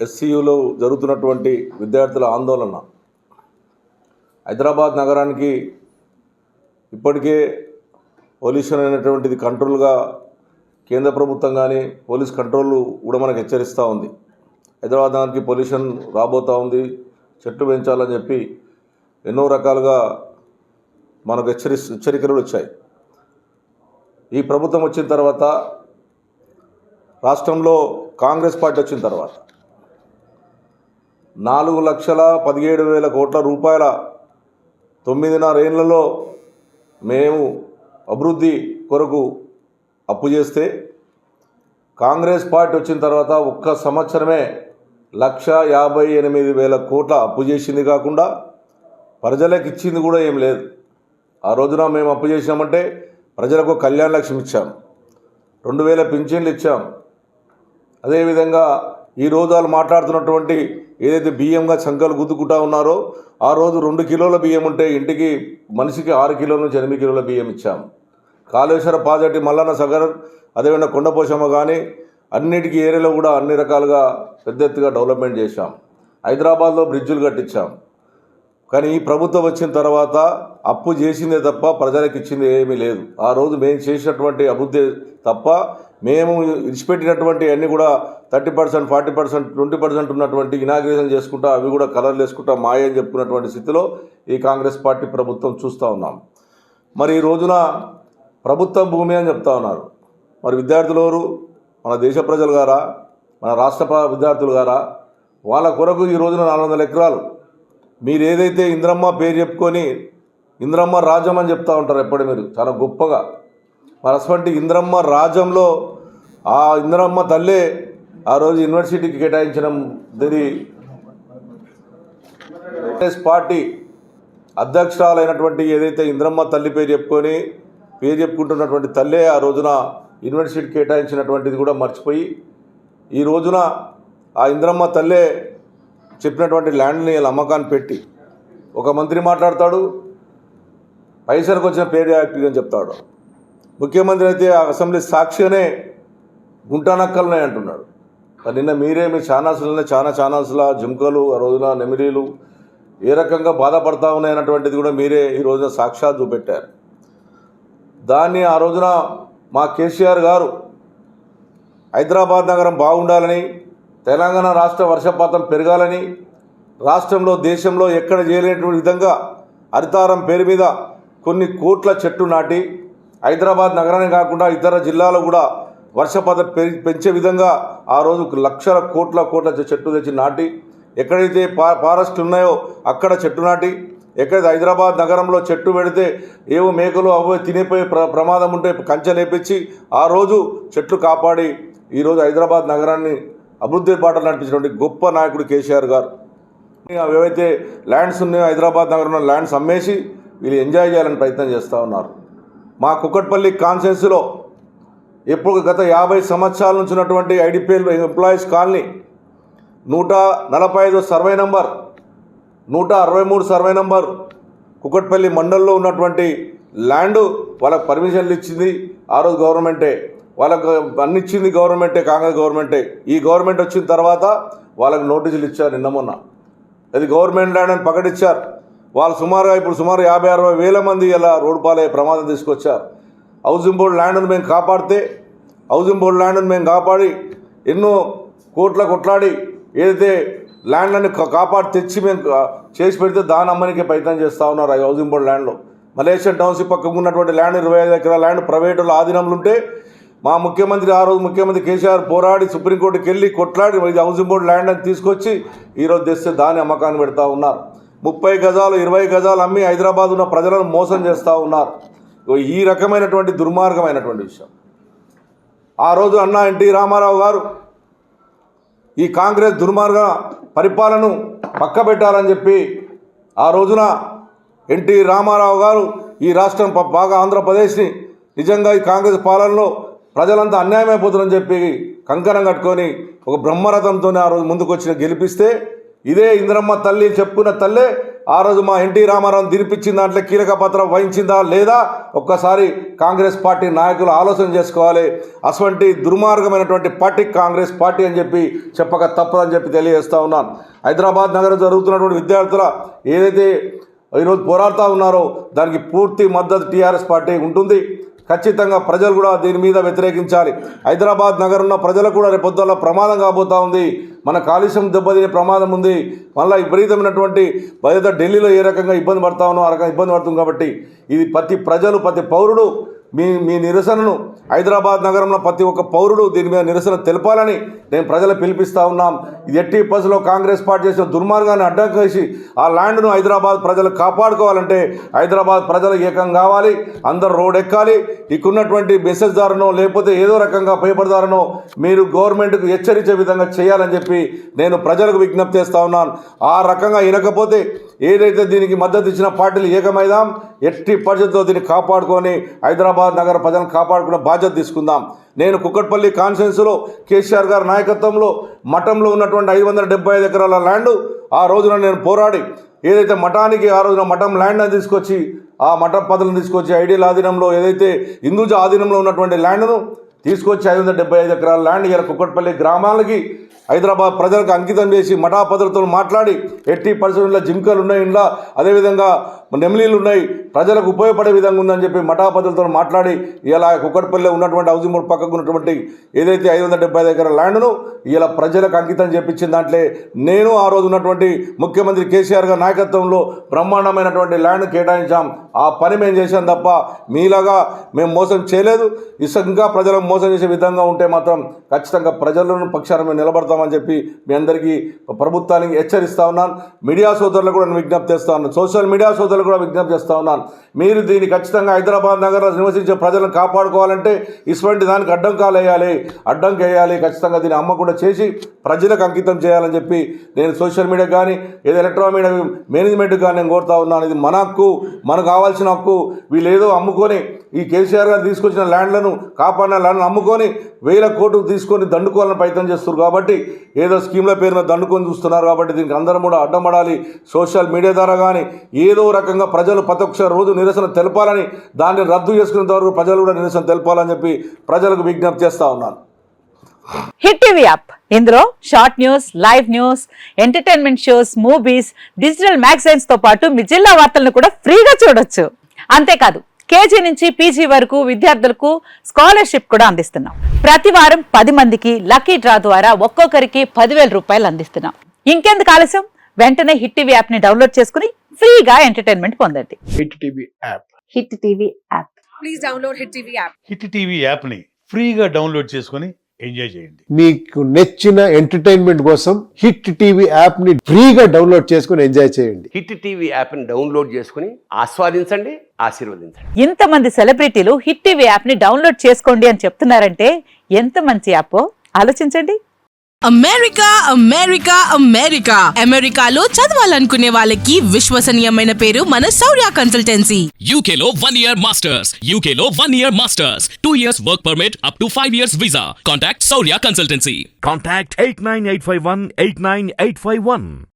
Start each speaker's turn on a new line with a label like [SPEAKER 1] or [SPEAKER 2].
[SPEAKER 1] ఎస్సీయూలో జరుగుతున్నటువంటి విద్యార్థుల ఆందోళన హైదరాబాద్ నగరానికి ఇప్పటికే పొల్యూషన్ అనేటువంటిది కంట్రోల్గా కేంద్ర ప్రభుత్వం కానీ పోలీస్ కంట్రోల్ కూడా మనకు హెచ్చరిస్తూ ఉంది. హైదరాబాద్ నగరానికి పొల్యూషన్ రాబోతూ ఉంది, చెట్లు పెంచాలని చెప్పి ఎన్నో రకాలుగా మనకు హెచ్చరికలు వచ్చాయి. ఈ ప్రభుత్వం వచ్చిన తర్వాత, రాష్ట్రంలో కాంగ్రెస్ పార్టీ వచ్చిన తర్వాత 4,17,000 కోట్ల రూపాయల 9.5 ఏళ్లలో మేము అభివృద్ధి కొరకు అప్పు చేస్తే, కాంగ్రెస్ పార్టీ వచ్చిన తర్వాత ఒక్క సంవత్సరమే 1,58,000 కోట్ల అప్పు చేసింది కాకుండా ప్రజలకు ఇచ్చింది కూడా ఏం లేదు. ఆ రోజున మేము అప్పు చేసినామంటే ప్రజలకు కళ్యాణ లక్ష్మి ఇచ్చాం, 2,000 పింఛన్లు ఇచ్చాం. అదేవిధంగా ఈ రోజు వాళ్ళు మాట్లాడుతున్నటువంటి ఏదైతే బియ్యంగా చంకలు గుద్దుకుంటా ఉన్నారో, ఆ రోజు 2 కిలోల బియ్యం ఉంటే ఇంటికి మనిషికి 6 కిలోల నుంచి 8 కిలోల బియ్యం ఇచ్చాం. కాళేశ్వర ప్రాజెక్టు, మల్లన్న సాగర్, అదేవిధంగా కొండపోశమ్మ కానీ అన్నిటికీ ఏరియాలో కూడా అన్ని రకాలుగా పెద్ద ఎత్తుగా డెవలప్మెంట్ చేశాం. హైదరాబాద్లో బ్రిడ్జులు కట్టించాం. కానీ ఈ ప్రభుత్వం వచ్చిన తర్వాత అప్పు చేసిందే తప్ప ప్రజలకు ఇచ్చింది ఏమీ లేదు. ఆ రోజు మేము చేసినటువంటి అభివృద్ధి తప్ప మేము ఇచ్చిపెట్టినటువంటి అన్నీ కూడా 30%, 40%, 20% ఉన్నటువంటి ఇనాగ్రేషన్ చేసుకుంటా అవి కూడా కలర్లు వేసుకుంటా మాయ అని చెప్పుకున్నటువంటి స్థితిలో ఈ కాంగ్రెస్ పార్టీ ప్రభుత్వం చూస్తూ ఉన్నాం. మరి ఈ రోజున ప్రభుత్వం భూమి అని చెప్తా ఉన్నారు. మరి విద్యార్థులు ఎవరు? మన దేశ ప్రజలు గారా, మన రాష్ట్ర విద్యార్థులు గారా? వాళ్ళ కొరకు ఈ రోజున 400 ఎకరాలు మీరు ఏదైతే ఇంద్రమ్మ పేరు చెప్పుకొని ఇంద్రమ్మ రాజ్యం అని చెప్తూ ఉంటారు ఎప్పుడు మీరు చాలా గొప్పగా. మరి అటువంటి ఇంద్రమ్మ రాజ్యంలో ఆ ఇంద్రమ్మ తల్లే ఆ రోజు యూనివర్సిటీకి కేటాయించిన కాంగ్రెస్ పార్టీ అధ్యక్షురాలైనటువంటి ఏదైతే ఇంద్రమ్మ తల్లి పేరు చెప్పుకుంటున్నటువంటి తల్లే ఆ రోజున యూనివర్సిటీకి కేటాయించినటువంటిది కూడా మర్చిపోయి, ఈ రోజున ఆ ఇంద్రమ్మ తల్లే చెప్పినటువంటి ల్యాండ్ని అమ్మకాన్ని పెట్టి ఒక మంత్రి మాట్లాడతాడు, పైసలకు వచ్చిన పేరు యాక్టివ్ అని చెప్తాడు. ముఖ్యమంత్రి అయితే ఆ అసెంబ్లీ సాక్షిగానే గుంటానక్కలున్నాయి అంటున్నాడు. నిన్న మీరే మీ ఛానల్స్లో జుంకలు, ఆ రోజున నెమిరీలు ఏ రకంగా బాధపడతా ఉన్నాయన్నటువంటిది కూడా మీరే ఈ రోజున సాక్షాత్ చూపెట్టారు. దాన్ని ఆ రోజున మా కేసీఆర్ గారు హైదరాబాద్ నగరం బాగుండాలని, తెలంగాణ రాష్ట్ర వర్షపాతం పెరగాలని, రాష్ట్రంలో దేశంలో ఎక్కడ చేయలేనటువంటి విధంగా హరితారం పేరు మీద కొన్ని కోట్ల చెట్లు నాటి హైదరాబాద్ నగరాన్ని కాకుండా ఇతర జిల్లాలో కూడా వర్షపాతం పెంచే విధంగా ఆ రోజు లక్షల కోట్ల చెట్లు తెచ్చి నాటి, ఎక్కడైతే ఫారెస్ట్లు ఉన్నాయో అక్కడ చెట్టు నాటి, ఎక్కడైతే హైదరాబాద్ నగరంలో చెట్టు పెడితే ఏవో మేకలు అవో తినిపోయే ప్రమాదం ఉంటే కంచె లేపించి ఆ రోజు చెట్లు కాపాడి ఈరోజు హైదరాబాద్ నగరాన్ని అభివృద్ధి బాటలు నడిపించినటువంటి గొప్ప నాయకుడు కేసీఆర్ గారు. ఏవైతే ల్యాండ్స్ ఉన్నాయో హైదరాబాద్ నగరంలో ల్యాండ్స్ అమ్మేసి వీళ్ళు ఎంజాయ్ చేయాలని ప్రయత్నం చేస్తూ ఉన్నారు. మా కుక్కట్పల్లి కాన్స్టిట్యున్సీలో ఎప్పుడు గత 50 సంవత్సరాల నుంచి ఉన్నటువంటి IDPL employees colony 145 survey number, 163 survey number Kukatpally మండలంలో ఉన్నటువంటి ల్యాండు వాళ్ళకు పర్మిషన్లు ఇచ్చింది ఆ రోజు గవర్నమెంటే. వాళ్ళకు అన్ని ఇచ్చింది గవర్నమెంటే, కాంగ్రెస్ గవర్నమెంటే. ఈ గవర్నమెంట్ వచ్చిన తర్వాత వాళ్ళకు నోటీసులు ఇచ్చారు నిన్న మొన్న. అది గవర్నమెంట్ ల్యాండ్ అని ప్రకటించారు. వాళ్ళు సుమారు 50-60 వేల మంది ఇలా రోడ్డు పాలే ప్రమాదం తీసుకొచ్చారు. హౌసింగ్ బోర్డు ల్యాండ్ను మేము కాపాడితే, హౌసింగ్ బోర్డు ల్యాండ్ను మేము కాపాడి ఎన్నో కొట్లాడి ఏదైతే ల్యాండ్లను కాపాడి తెచ్చి మేము చేసి పెడితే దాని అమ్మనికే ప్రయత్నం చేస్తూ ఉన్నారు. ఆ హౌసింగ్ బోర్డు ల్యాండ్లో మలేషియన్ టౌన్షిప్ పక్కకు ఉన్నటువంటి ల్యాండ్ 25 ఎకరాల ల్యాండ్ ప్రైవేటుల ఆధీనంలో ఉంటే మా ముఖ్యమంత్రి ఆ రోజు ముఖ్యమంత్రి కేసీఆర్ పోరాడి సుప్రీంకోర్టుకి వెళ్ళి కొట్లాడి ఇది హౌసింగ్ బోర్డు ల్యాండ్ అని తీసుకొచ్చి ఈరోజు తెస్తే దాన్ని అమ్మకాన్ని పెడతా ఉన్నారు. 30 గజాలు 20 గజాలు అమ్మి హైదరాబాద్ ఉన్న ప్రజలను మోసం చేస్తూ ఉన్నారు. ఈ రకమైనటువంటి దుర్మార్గమైనటువంటి విషయం. ఆ రోజు అన్న ఎన్టీ రామారావు గారు ఈ కాంగ్రెస్ దుర్మార్గ పరిపాలనను పక్కబెట్టాలని చెప్పి ఆ రోజున ఎన్టీ రామారావు గారు ఈ రాష్ట్రం బాగా ఆంధ్రప్రదేశ్ని నిజంగా ఈ కాంగ్రెస్ పాలనలో ప్రజలంతా అన్యాయమైపోతుందని చెప్పి కంకణం కట్టుకొని ఒక బ్రహ్మరథంతో ఆ రోజు ముందుకు వచ్చి గెలిపిస్తే ఇదే ఇంద్రమ్మ తల్లి చెప్పుకున్న తల్లే ఆ రోజు మా ఎన్టీ రామారావు దినిపించిన దాంట్లో కీలక పాత్ర వహించిందా లేదా ఒక్కసారి కాంగ్రెస్ పార్టీ నాయకులు ఆలోచన చేసుకోవాలి. అటువంటి దుర్మార్గమైనటువంటి పార్టీ కాంగ్రెస్ పార్టీ అని చెప్పి చెప్పక తప్పదని చెప్పి తెలియజేస్తా ఉన్నాను. హైదరాబాద్ నగరం జరుగుతున్నటువంటి విద్యార్థుల ఏదైతే ఈరోజు పోరాడుతూ ఉన్నారో దానికి పూర్తి మద్దతు టీఆర్ఎస్ పార్టీ ఉంటుంది. ఖచ్చితంగా ప్రజలు కూడా దీని మీద వ్యతిరేకించాలి. హైదరాబాద్ నగరంలో ప్రజలకు కూడా రేపొద్దున ప్రమాదం కాబోతూ ఉంది. మన కాలుష్యం దెబ్బతినే ప్రమాదం ఉంది. మళ్ళీ విపరీతమైనటువంటి ఏదైతే ఢిల్లీలో ఏ రకంగా ఇబ్బంది పడతా ఉన్నో ఆ రకంగా ఇబ్బంది పడుతుంది. కాబట్టి ఇది ప్రతి పౌరుడు మీ నిరసనను హైదరాబాద్ నగరంలో ప్రతి ఒక్క పౌరుడు దీని మీద నిరసన తెలపాలని నేను ప్రజలు పిలిపిస్తూ ఉన్నాం. ఇది ఎట్టి పరిస్థితుల్లో కాంగ్రెస్ పార్టీ చేసిన దుర్మార్గాన్ని అడ్డం చేసి ఆ ల్యాండ్ను హైదరాబాద్ ప్రజలు కాపాడుకోవాలంటే హైదరాబాద్ ప్రజలు ఏకం కావాలి, అందరు రోడ్ ఎక్కాలి. ఇక్కడున్నటువంటి మెసేజ్ దారునో లేకపోతే ఏదో రకంగా పేపర్ దారునో మీరు గవర్నమెంట్కు హెచ్చరించే విధంగా చేయాలని చెప్పి నేను ప్రజలకు విజ్ఞప్తి చేస్తూ ఉన్నాను. ఆ రకంగా వినకపోతే ఏదైతే దీనికి మద్దతు ఇచ్చిన పార్టీలు ఏకమైదాం, ఎట్టి పరిస్థితుల్లో దీన్ని కాపాడుకొని హైదరాబాద్ నగర ప్రజలను కాపాడుకునే బాధ్యత తీసుకుందాం. నేను కుక్కట్పల్లి కాన్స్టిట్యున్సీలో కేసీఆర్ గారి నాయకత్వంలో మఠంలో ఉన్నటువంటి 575 ఎకరాల ల్యాండు ఆ రోజున నేను పోరాడి ఏదైతే మఠానికి ఆ రోజున మఠం ల్యాండ్ అని తీసుకొచ్చి ఆ మఠ పదలను తీసుకొచ్చి ఐడియల్ ఆధీనంలో ఏదైతే హిందూజా ఆధీనంలో ఉన్నటువంటి ల్యాండ్ను తీసుకొచ్చి 575 ఎకరాల ల్యాండ్ ఇలా కుక్కట్పల్లి గ్రామాలకి హైదరాబాద్ ప్రజలకు అంకితం చేసి మఠాపదులతో మాట్లాడి ఎట్టి పరిస్థితుల్లో జింకలు ఉన్నాయి, ఇంట్లో అదేవిధంగా నెమిలీలు ఉన్నాయి, ప్రజలకు ఉపయోగపడే విధంగా ఉందని చెప్పి మఠాపదులతో మాట్లాడి ఇలా కుక్కట్పల్లిలో ఉన్నటువంటి హౌసింగ్ బోర్డు పక్కకు ఉన్నటువంటి ఏదైతే 575 ఎకరాల ల్యాండ్ను ఇలా ప్రజలకు అంకితం చేపించిన దాంట్లో నేను ఆ రోజు ఉన్నటువంటి ముఖ్యమంత్రి కేసీఆర్ గారి నాయకత్వంలో బ్రహ్మాండమైనటువంటి ల్యాండ్ కేటాయించాం. ఆ పని మేము చేశాం తప్ప మీలాగా మేము మోసం చేయలేదు. ఇంకా ప్రజలకు మోసం చేసే విధంగా ఉంటే మాత్రం ఖచ్చితంగా ప్రజలను పక్షాన మేము నిలబడతామని చెప్పి మీ అందరికీ ప్రభుత్వానికి హెచ్చరిస్తూ ఉన్నాను. మీడియా సోదరులకు కూడా విజ్ఞప్తి చేస్తూ ఉన్నాను, సోషల్ మీడియా సోదరులు కూడా విజ్ఞప్తి చేస్తూ ఉన్నాను. మీరు దీన్ని ఖచ్చితంగా హైదరాబాద్ నగరంలో నివసించే ప్రజలను కాపాడుకోవాలంటే ఇటువంటి దానికి అడ్డంకి వేయాలి. ఖచ్చితంగా దీన్ని అమ్మకుండా చేసి ప్రజలకు అంకితం చేయాలని చెప్పి నేను సోషల్ మీడియా కానీ ఏదో ఎలక్ట్రానిక్ మీడియా మేనేజ్మెంట్ కానీ నేను కోరుతా ఉన్నాను. ఇది మన హక్కు, మనకు కావాల్సిన హక్కు. వీళ్ళు ఏదో అమ్ముకొని ఈ కేసీఆర్ గారు తీసుకొచ్చిన ల్యాండ్లను కాపాడిన ల్యాండ్లను అమ్ముకొని 1000 కోట్లు తీసుకొని దండుకోవాలని ప్రయత్నం చేస్తున్నారు. కాబట్టి ఏదో స్కీమ్ల పేరు మీద దండుకొని చూస్తున్నారు. కాబట్టి దీనికి అందరం కూడా అడ్డమడాలి. సోషల్ మీడియా ద్వారా కానీ ఏదో రకంగా ప్రజలు ప్రతి ఒక్క రోజు నిరసన తెలపాలని, దాన్ని రద్దు చేసుకునేంత వరకు ప్రజలు కూడా నిరసన తెలపాలని చెప్పి ప్రజలకు విజ్ఞప్తి చేస్తూ ఉన్నాను.
[SPEAKER 2] హిట్ టీవీ యాప్, ఇందులో short news, live news, entertainment shows, movies, digital magazines తో పాటు మీ జిల్లా వార్తలను కూడా ఫ్రీగా చూడొచ్చు. అంతేకాదు కేజీ నుంచి పీజీ వరకు విద్యార్థులకు స్కాలర్షిప్ కూడా అందిస్తున్నాం. ప్రతి వారం 10 మందికి లక్కీ డ్రా ద్వారా ఒక్కొక్కరికి 10,000 రూపాయలు అందిస్తున్నాం. ఇంకెందుకు ఆలస్యం, వెంటనే హిట్ టీవీ యాప్ ని డౌన్లోడ్ చేసుకుని ఫ్రీగా ఎంటర్టైన్మెంట్ పొందండి.
[SPEAKER 3] Hit TV app.
[SPEAKER 2] Hit TV app.
[SPEAKER 4] Please download hit TV app.
[SPEAKER 5] Hit TV app ని ఫ్రీగా డౌన్లోడ్ చేసుకొని ఎంజాయ్ చేయండి.
[SPEAKER 3] మీకు నచ్చిన ఎంటర్టైన్మెంట్ కోసం హిట్ టీవీ యాప్ ని ఫ్రీగా డౌన్లోడ్ చేసుకొని ఎంజాయ్ చేయండి.
[SPEAKER 6] హిట్ టీవీ యాప్ ని డౌన్లోడ్ చేసుకుని ఆస్వాదించండి, ఆశీర్వదించండి.
[SPEAKER 2] ఇంతమంది సెలబ్రిటీలు హిట్ టీవీ యాప్ ని డౌన్లోడ్ చేసుకోండి అని చెప్తున్నారంటే ఎంత మంచి యాప్ ఆలోచించండి.
[SPEAKER 7] అమెరికా అమెరికాలో చదవాలనుకునే వాళ్ళకి విశ్వసనీయమైన పేరు మన శౌర్య కన్సల్టెన్సీ.
[SPEAKER 8] UK లో 1 year masters, UK లో 1 year masters, 2 years work permit up to 5 years visa. Contact Saurya Consultancy.
[SPEAKER 9] Contact 89851 89851.